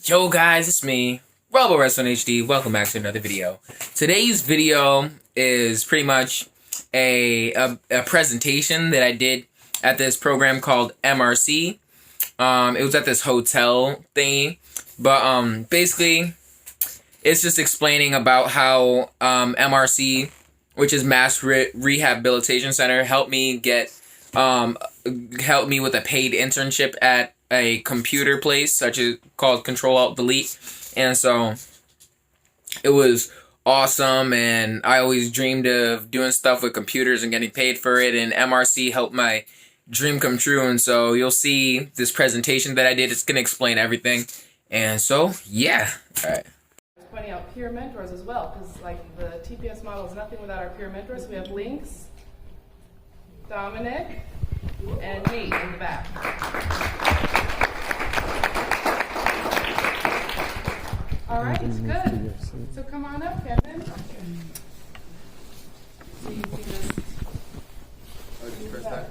Yo guys, it's me, RoboRedstoneHD. Welcome back to another video. Today's video is pretty much a presentation that I did at this program called MRC. It was at this hotel thingy, but basically it's just explaining about how MRC, which is Mass Rehabilitation Center, helped me with a paid internship at a computer place such as called Control-Alt-Delete, and so it was awesome, and I always dreamed of doing stuff with computers and getting paid for it, and MRC helped my dream come true. And so you'll see this presentation that I did. It's gonna explain everything, and so yeah. All right. Pointing out peer mentors as well, because like the TPS model is nothing without our peer mentors. We have Links, Dominic, and me in the back. All right, good. So come on up, Kevin. So you can just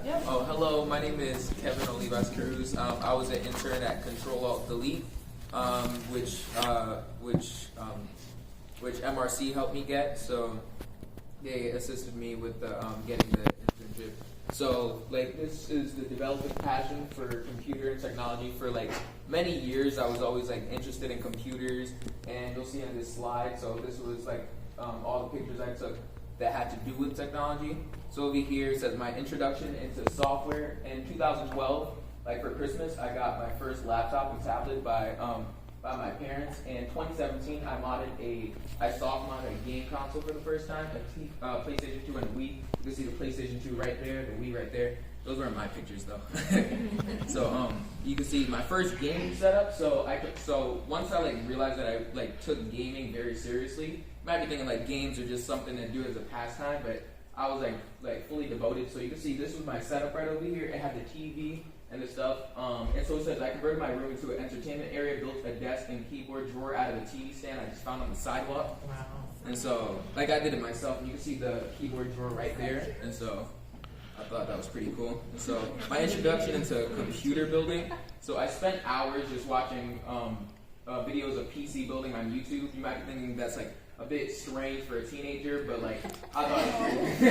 Yep. Oh, hello. My name is Kevin Olivas Cruz. I was an intern at Control-Alt-Delete, which MRC helped me get. So they assisted me with getting the internship. So, like, this is the developing passion for computer and technology. For, like, many years, I was always, like, interested in computers, and you'll see on this slide, so this was, like, all the pictures I took that had to do with technology. So over here, it says my introduction into software. In 2012, like, for Christmas, I got my first laptop and tablet by my parents. In 2017, I soft modded a game console for the first time, a PlayStation 2 and a Wii. You can see the PlayStation 2 right there, the Wii right there. Those weren't my pictures though. So you can see my first gaming setup. So once I realized that I took gaming very seriously, you might be thinking like games are just something to do as a pastime, but I was like fully devoted. So you can see this was my setup right over here. It had the TV and the stuff, and so it says I converted my room into an entertainment area, built a desk and keyboard drawer out of a TV stand I just found on the sidewalk. Wow. And so, I did it myself, and you can see the keyboard drawer right there, and so I thought that was pretty cool. And so, my introduction into computer building, so I spent hours just watching videos of PC building on YouTube. You might be thinking that's a bit strange for a teenager, but I thought it was cool.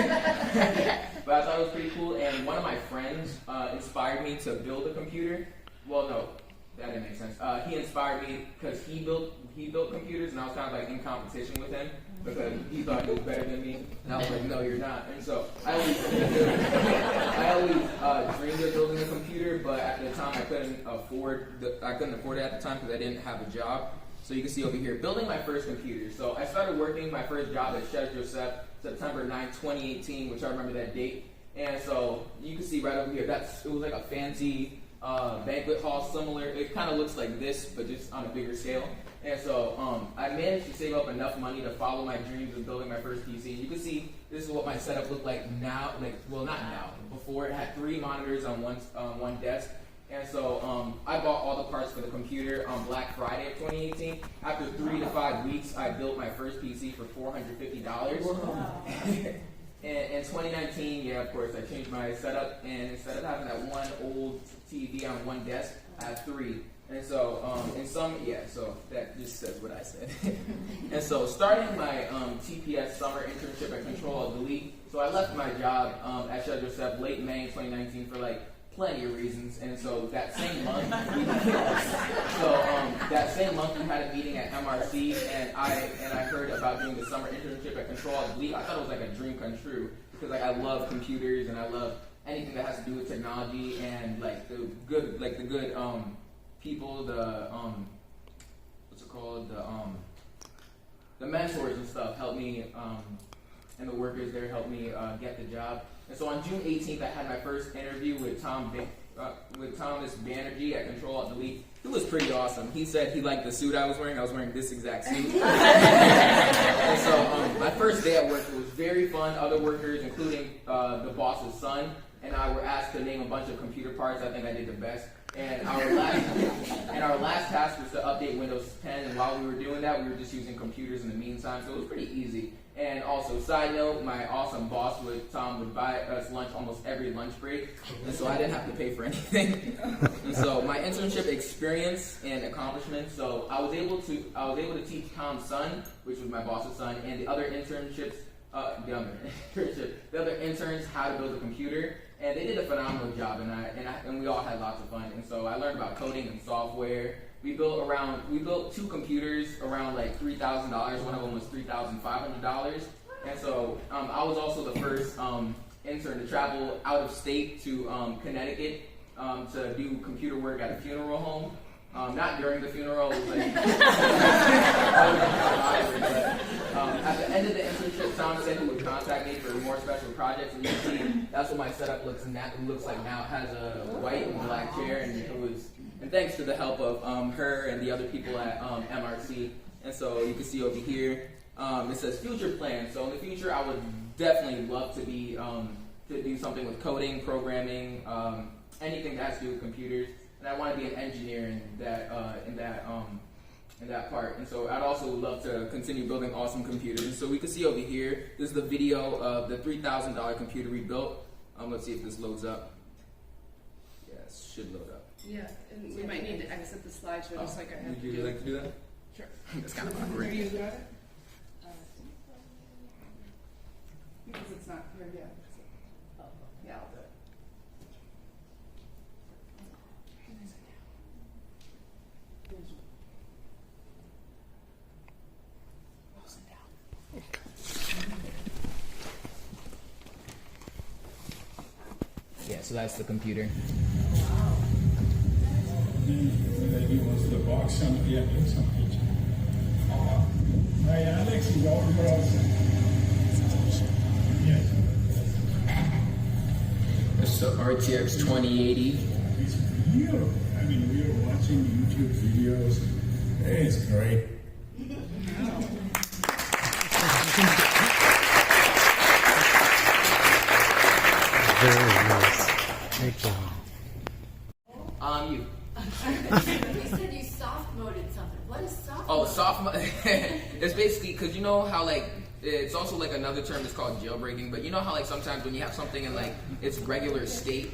But I thought it was pretty cool, and one of my friends inspired me to build a computer. Well, no, that didn't make sense. He inspired me because he built computers, and I was kind of in competition with him because he thought he was better than me, and I was like, no, you're not. And so I always dreamed of building a computer, but at the time I couldn't afford it at the time because I didn't have a job. So you can see over here, building my first computer. So I started working my first job at Chef Joseph, September 9, 2018, which I remember that date. And so you can see right over here, it was like a fancy banquet hall, similar. It kind of looks like this, but just on a bigger scale. And so I managed to save up enough money to follow my dreams of building my first PC. You can see this is what my setup looked like now. Well, not now. Before, it had 3 monitors on one desk. And so I bought all the parts for the computer on Black Friday of 2018. After 3 to 5 weeks, I built my first PC for $450. In 2019, yeah, of course, I changed my setup, and instead of having that one old TV on one desk, I have 3. And so, so that just says what I said. And so, starting my TPS summer internship at Control-Alt-Delete, so I left my job at Chef Joseph late May 2019 for plenty of reasons, and so that same month, we had a meeting at MRC, and I heard about doing the summer internship at Control-Alt-Delete. I thought it was a dream come true because I love computers and I love anything that has to do with technology and the good people, the mentors and stuff helped me, and the workers there helped me get the job. And so on June 18th, I had my first interview with Thomas Banerjee at Control-Alt-Delete. He was pretty awesome. He said he liked the suit I was wearing. I was wearing this exact suit. And so my first day at work was very fun. Other workers, including the boss's son, and I were asked to name a bunch of computer parts. I think I did the best. And our last task was to update Windows 10. And while we were doing that, we were just using computers in the meantime. So it was pretty easy. And also, side note, my awesome boss Tom would buy us lunch almost every lunch break, and so I didn't have to pay for anything. And so my internship experience and accomplishments. So I was able to teach Tom's son, which was my boss's son, and the other internships, the other interns how to build a computer, and they did a phenomenal job. And we all had lots of fun. And so I learned about coding and software. We built 2 computers around like $3,000. One of them was $3,500. And so I was also the first intern to travel out of state to Connecticut to do computer work at a funeral home. Not during the funeral. It was like, at the end of the internship, Tom said he would contact me for more special projects. And you see, that's what my setup looks like now. It has a white and black chair, and thanks to the help of her and the other people at MRC. And so you can see over here, it says future plans. So in the future, I would definitely love to be to do something with coding, programming, anything that has to do with computers. And I want to be an engineer in that part. And so I'd also love to continue building awesome computers. And so we can see over here, this is the video of the $3,000 computer we built. Let's see if this loads up. Yes, should load up. Yeah, and we might need to exit the slideshow just like I had to do. Would you like to do that? Sure. That's kind of awkward. Have you got it? Because it's not here yet. Yeah, I'll do it. Yeah, so that's the computer. He was the box on the page. Hi, Alex, you got Yes. It's the RTX 2080. It's beautiful. I mean, we were watching YouTube videos. It's great. Very nice. Great job. You. You said you soft moded something. What is soft? Oh, soft mode. It's basically because you know how like it's also like another term is called jailbreaking. But you know how like sometimes when you have something in like its regular state,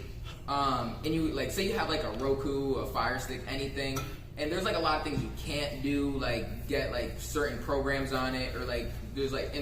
and you like say you have like a Roku, a Fire Stick, anything, and there's like a lot of things you can't do, like get like certain programs on it, or like there's like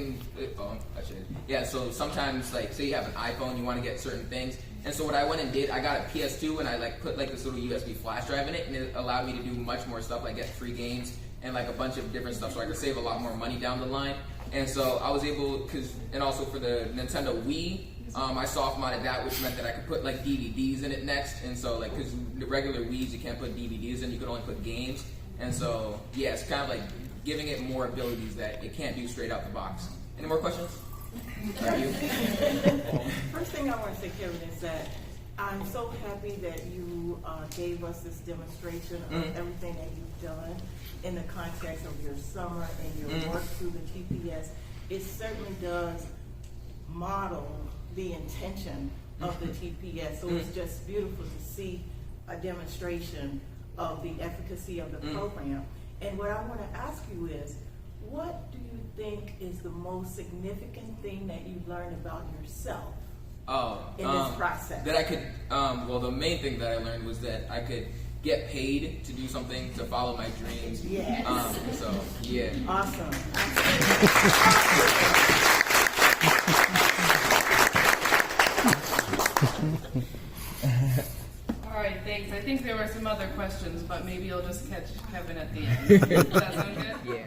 so sometimes like say you have an iPhone, you want to get certain things. And so what I went and did, I got a PS2 and I like put like this little USB flash drive in it, and it allowed me to do much more stuff, like get free games and like a bunch of different stuff, so I could save a lot more money down the line. And so I was able, and also for the Nintendo Wii, I soft modded that, which meant that I could put like DVDs in it next. And so like, because the regular Wiis you can't put DVDs in, you can only put games. And so yeah, it's kind of like giving it more abilities that it can't do straight out the box. Any more questions? Are you? First thing I want to say, Kevin, is that I'm so happy that you gave us this demonstration of everything that you've done in the context of your summer and your work through the TPS. It certainly does model the intention of the TPS. So it's just beautiful to see a demonstration of the efficacy of the program. And what I want to ask you is, what do you think is the most significant thing that you've learned about yourself in this process? That I could, well, the main thing that I learned was that I could get paid to do something, to follow my dreams. Yes. So, yeah. Awesome. All right, thanks. I think there were some other questions, but maybe you'll just catch Kevin at the end. Does that sound good? Yeah.